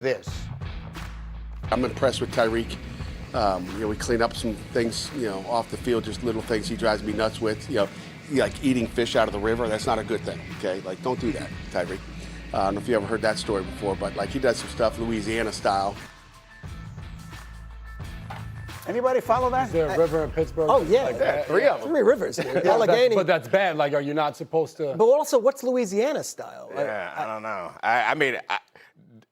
this. I'm impressed with Tyreek. We clean up some things, off the field, just little things he drives me nuts with. Like eating fish out of the river. That's not a good thing, okay? Like, don't do that, Tyreek. I don't know if you ever heard that story before, but, he does some stuff Louisiana style. Anybody follow that? Is there a river in Pittsburgh? Oh, yeah. Like that? Three of them. 3 rivers. Allegheny. But that's bad. Like, are you not supposed to? But also, what's Louisiana style? Yeah, I don't know. I mean,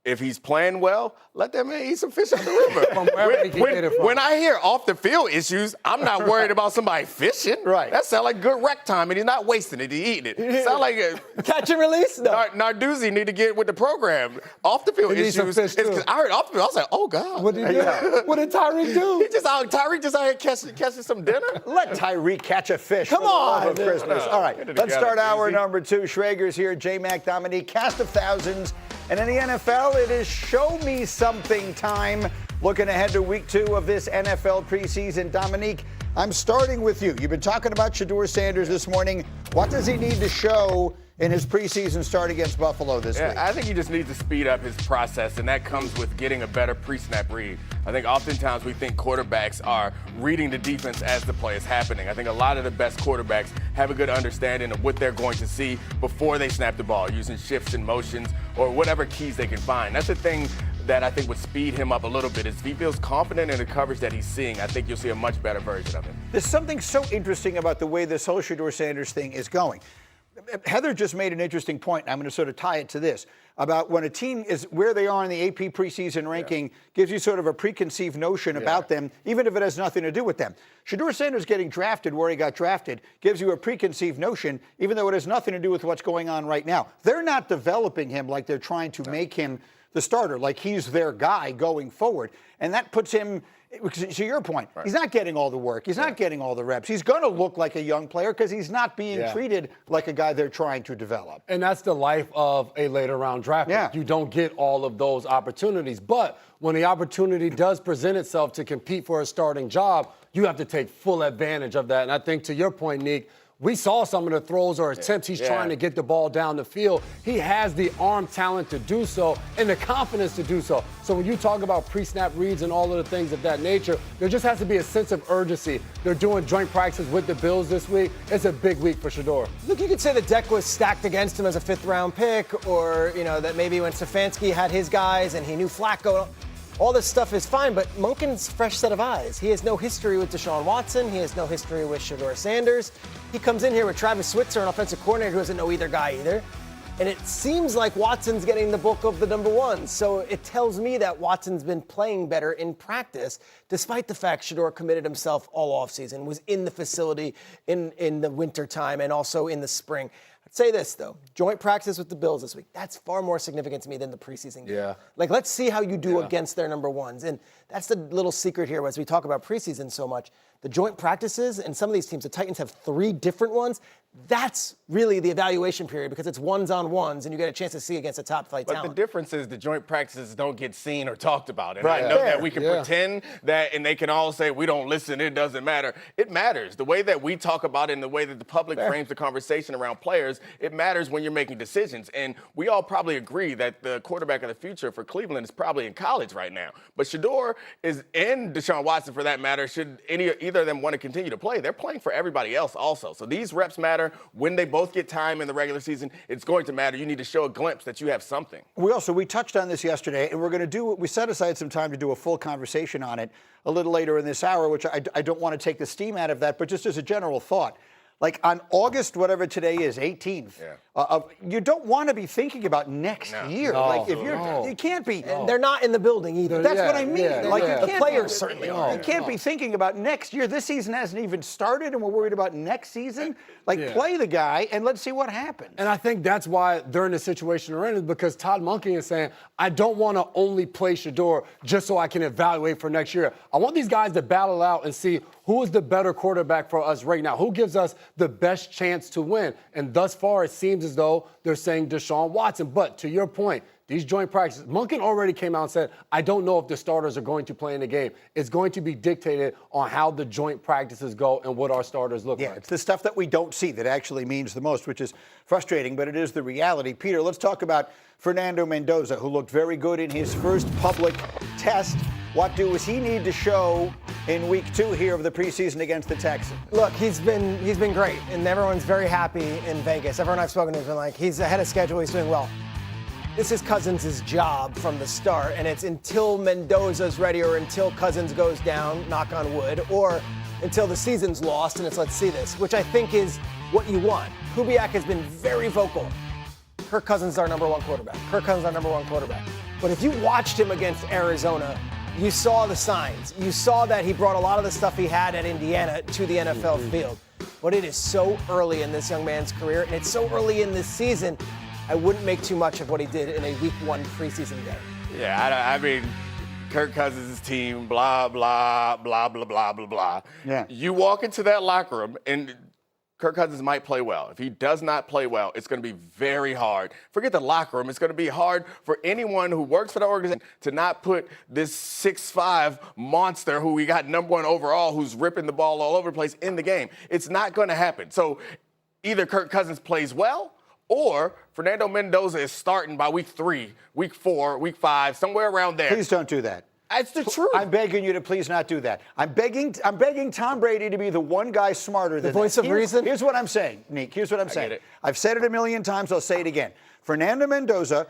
if he's playing well, let that man eat some fish out the river. From wherever he can get it from. When I hear off the field issues, I'm not worried about somebody fishing. Right. That sounds like good rec time, and he's not wasting it. He's eating it. Sound like Catch and release? No. Narduzzi need to get with the program. Off the field He needs some issues. fish, too. I heard off the field. I was like, oh God. What did he do? What did Tyreek do? Tyreek just out here catching some dinner. Let Tyreek catch a fish. Come for the love on. of Christmas. No, All right, get it let's together, start hour Easy. number 2. Schrager's here, J-Mac, Domonique, cast of thousands. And in the NFL, it is show me something time. Looking ahead to week 2 of this NFL preseason. Domonique, I'm starting with you. You've been talking about Shedeur Sanders this morning. What does he need to show in his preseason start against Buffalo this week? I think he just needs to speed up his process, and that comes with getting a better pre-snap read. I think oftentimes we think quarterbacks are reading the defense as the play is happening. I think a lot of the best quarterbacks have a good understanding of what they're going to see before they snap the ball, using shifts and motions or whatever keys they can find. That's the thing that I think would speed him up a little bit. Is if he feels confident in the coverage that he's seeing, I think you'll see a much better version of him. There's something so interesting about the way this whole Shedeur Sanders thing is going. Heather just made an interesting point, and I'm going to sort of tie it to this, about when a team is where they are in the AP preseason ranking, gives you sort of a preconceived notion about them, even if it has nothing to do with them. Shedeur Sanders getting drafted where he got drafted gives you a preconceived notion, even though it has nothing to do with what's going on right now. They're not developing him like they're trying to make him the starter, like he's their guy going forward. And that puts him, to your point, he's not getting all the work. He's not getting all the reps. He's going to look like a young player because he's not being treated like a guy they're trying to develop. And that's the life of a later round draft pick. You don't get all of those opportunities. But when the opportunity does present itself to compete for a starting job, you have to take full advantage of that. And I think to your point, Nick, we saw some of the throws or attempts. He's trying to get the ball down the field. He has the arm talent to do so and the confidence to do so. So when you talk about pre-snap reads and all of the things of that nature, there just has to be a sense of urgency. They're doing joint practices with the Bills this week. It's a big week for Shedeur. Look, you could say the deck was stacked against him as a 5th-round pick, or, that maybe when Stefanski had his guys and he knew Flacco, all this stuff is fine, but Monken's fresh set of eyes. He has no history with Deshaun Watson. He has no history with Shedeur Sanders. He comes in here with Travis Switzer, an offensive coordinator who doesn't know either guy either. And it seems like Watson's getting the book of the number 1. So it tells me that Watson's been playing better in practice, despite the fact Shedeur committed himself all offseason, was in the facility in the wintertime and also in the spring. I'd say this, though. Joint practice with the Bills this week. That's far more significant to me than the preseason game. Yeah. Like, let's see how you do against their number 1s. And that's the little secret here as we talk about preseason so much. The joint practices, and some of these teams, the Titans have 3 different ones. That's really the evaluation period because it's ones-on-ones, and you get a chance to see against a top-flight talent. But the difference is the joint practices don't get seen or talked about. And I know that we can pretend that, and they can all say, we don't listen, it doesn't matter. It matters. The way that we talk about it and the way that the public frames the conversation around players, it matters when you're making decisions. And we all probably agree that the quarterback of the future for Cleveland is probably in college right now. But Shedeur is, and Deshaun Watson for that matter, should either of them want to continue to play, they're playing for everybody else also. So these reps matter. When they both get time in the regular season, it's going to matter. You need to show a glimpse that you have something. We touched on this yesterday, and we're going to we set aside some time to do a full conversation on it a little later in this hour, which I don't want to take the steam out of that, but just as a general thought. Like on August, whatever today is, 18th, you don't want to be thinking about next year. Like if you can't be. And they're not in the building either. That's what I mean. The players certainly are. You can't be thinking about next year. This season hasn't even started, and we're worried about next season. Play the guy, and let's see what happens. And I think that's why they're in the situation they're in, is because Todd Monken is saying, I don't want to only play Shedeur just so I can evaluate for next year. I want these guys to battle out and see who is the better quarterback for us right now, who gives us the best chance to win. And thus far, it seems as though they're saying Deshaun Watson. But to your point, These joint practices, Monken already came out and said, I don't know if the starters are going to play in the game. It's going to be dictated on how the joint practices go and what our starters look like. Yeah, it's the stuff that we don't see that actually means the most, which is frustrating, but it is the reality. Peter, let's talk about Fernando Mendoza, who looked very good in his first public test. What does he need to show in week 2 here of the preseason against the Texans? Look, he's been great, and everyone's very happy in Vegas. Everyone I've spoken to has been like, he's ahead of schedule, he's doing well. This is Cousins' job from the start, and it's until Mendoza's ready or until Cousins goes down, knock on wood, or until the season's lost, and it's let's see this, which I think is what you want. Kubiak has been very vocal. Kirk Cousins is our number 1 quarterback. Kirk Cousins is our number 1 quarterback. But if you watched him against Arizona, you saw the signs. You saw that he brought a lot of the stuff he had at Indiana to the NFL field. But it is so early in this young man's career, and it's so early in this season, I wouldn't make too much of what he did in a week 1 preseason game. Yeah, I mean, Kirk Cousins' team, blah, blah, blah, blah, blah, blah, blah. Yeah. You walk into that locker room, and Kirk Cousins might play well. If he does not play well, it's going to be very hard. Forget the locker room. It's going to be hard for anyone who works for the organization to not put this 6'5" monster who we got number 1 overall, who's ripping the ball all over the place in the game. It's not going to happen. So either Kirk Cousins plays well, or Fernando Mendoza is starting by week 3, week 4, week 5, somewhere around there. Please don't do that. That's the truth. I'm begging you to please not do that. I'm begging Tom Brady to be the one guy smarter than the voice of reason. Here's what I'm saying, Nick. Here's what I'm saying. get it. I've said it a million times. I'll say it again. Fernando Mendoza,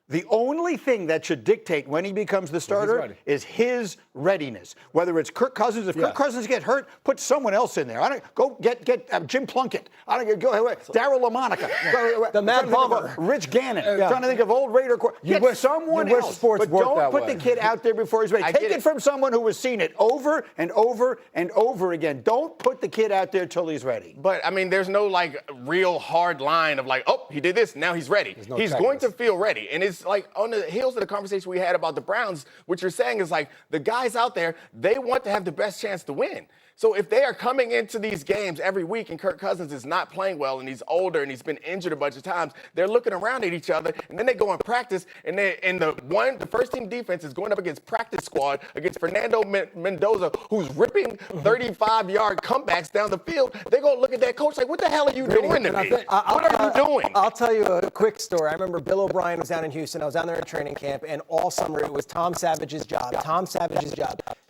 the only thing that should dictate when he becomes the starter is his readiness. Whether it's Kirk Cousins, if Kirk Cousins get hurt, put someone else in there. I don't go get Jim Plunkett. I don't go Darryl LaMonica. The Mad Bomber. Rich Gannon. Trying to think of old Raider. Get someone else. Sports but work don't that put way. the kid out there before he's ready. Take it from someone who has seen it over and over and over again. Don't put the kid out there till he's ready. But, I mean, there's no, like, real hard line of, like, oh, he did this, now he's ready. He's going to feel ready. And it's, like, on the heels of the conversation we had about the Browns, what you're saying is, like, the guys out there, they want to have the best chance to win. So if they are coming into these games every week and Kirk Cousins is not playing well and he's older and he's been injured a bunch of times, they're looking around at each other and then they go and practice and the first team defense is going up against practice squad against Fernando Mendoza, who's ripping 35-yard comebacks down the field. They're going to look at that coach like, what the hell are you doing to me? What are you doing? I'll tell you a quick story. I remember Bill O'Brien was down in Houston. I was down there at training camp, and all summer it was Tom Savage's job.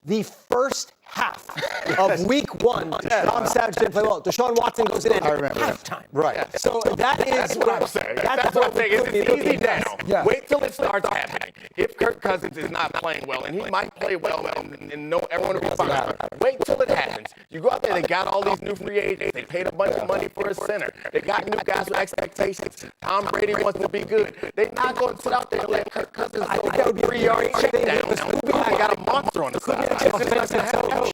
The first half of week 1, Tom Savage didn't play well. Deshaun Watson goes in at halftime. Right. So that's what I'm saying. That's what I'm saying. It's easy down. Yeah. Wait till it starts happening. If Kirk Cousins is not playing well, and he might play well, and no, everyone will be fine. Wait till it happens. You go out there, they got all these new free agents. They paid a bunch of money for a center. They got new guys with expectations. Tom Brady wants to be good. They're not going to sit out there and let Kirk Cousins go 3-yard check down. I got a monster on the side.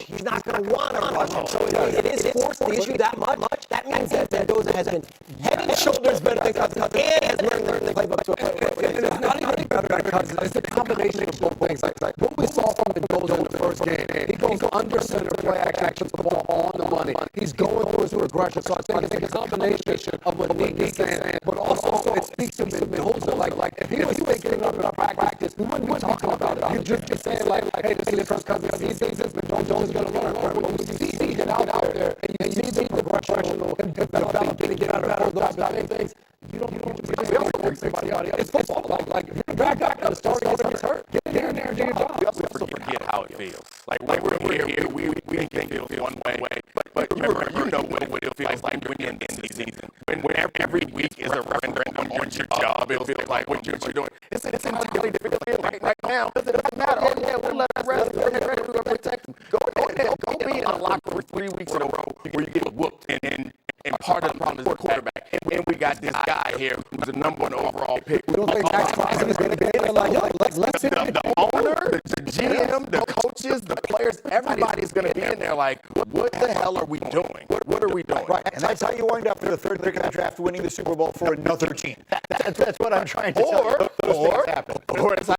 He's not going to want to rush him. So it is forced the issue that much. That means that Mendoza has been head and shoulders better than Cousins and has learned the playbook to a play. And it's not even better than Cousins. It's a combination of both things. Like what we saw from Mendoza in the first game, he goes under center, play action, puts the ball on the money. He's going through his progression. So I think it's a combination of what Nick is saying, but also it speaks to Mendoza. Like if he was thinking of it in practice, we wouldn't be talking about it. You'd just be saying like, hey, this is Kirk Cousins. He thinks this Mendoza is going to learn. But when you see him out there, and you see the progression and developing, get out of all those things, you don't just somebody out. It's football. Like if you're back up, the starting gets hurt. Get in there and do your job. We also forget how it feels. Like we're here, we think it feels one way, but you know what it feels like when you're in the season. When every week is a referendum on your job, it feels like what you're doing. It's an entirely different feel right now. It doesn't matter. Oh yeah, we'll let the rest. We're going to protect them. Go be in a locker room 3 weeks in a row where you get whooped and part of the problem is the quarterback. And we got this guy here who's the number 1 overall pick. We don't think Max Crosby is going to be there. The owner, the GM, the coaches, the players, everybody's going to be in there like, what the hell are we doing? What are we doing? Right, and that's how you wind up with the 3rd pick of the draft winning the Super Bowl for another team. That's what I'm trying to tell you. Those things happen. Or it's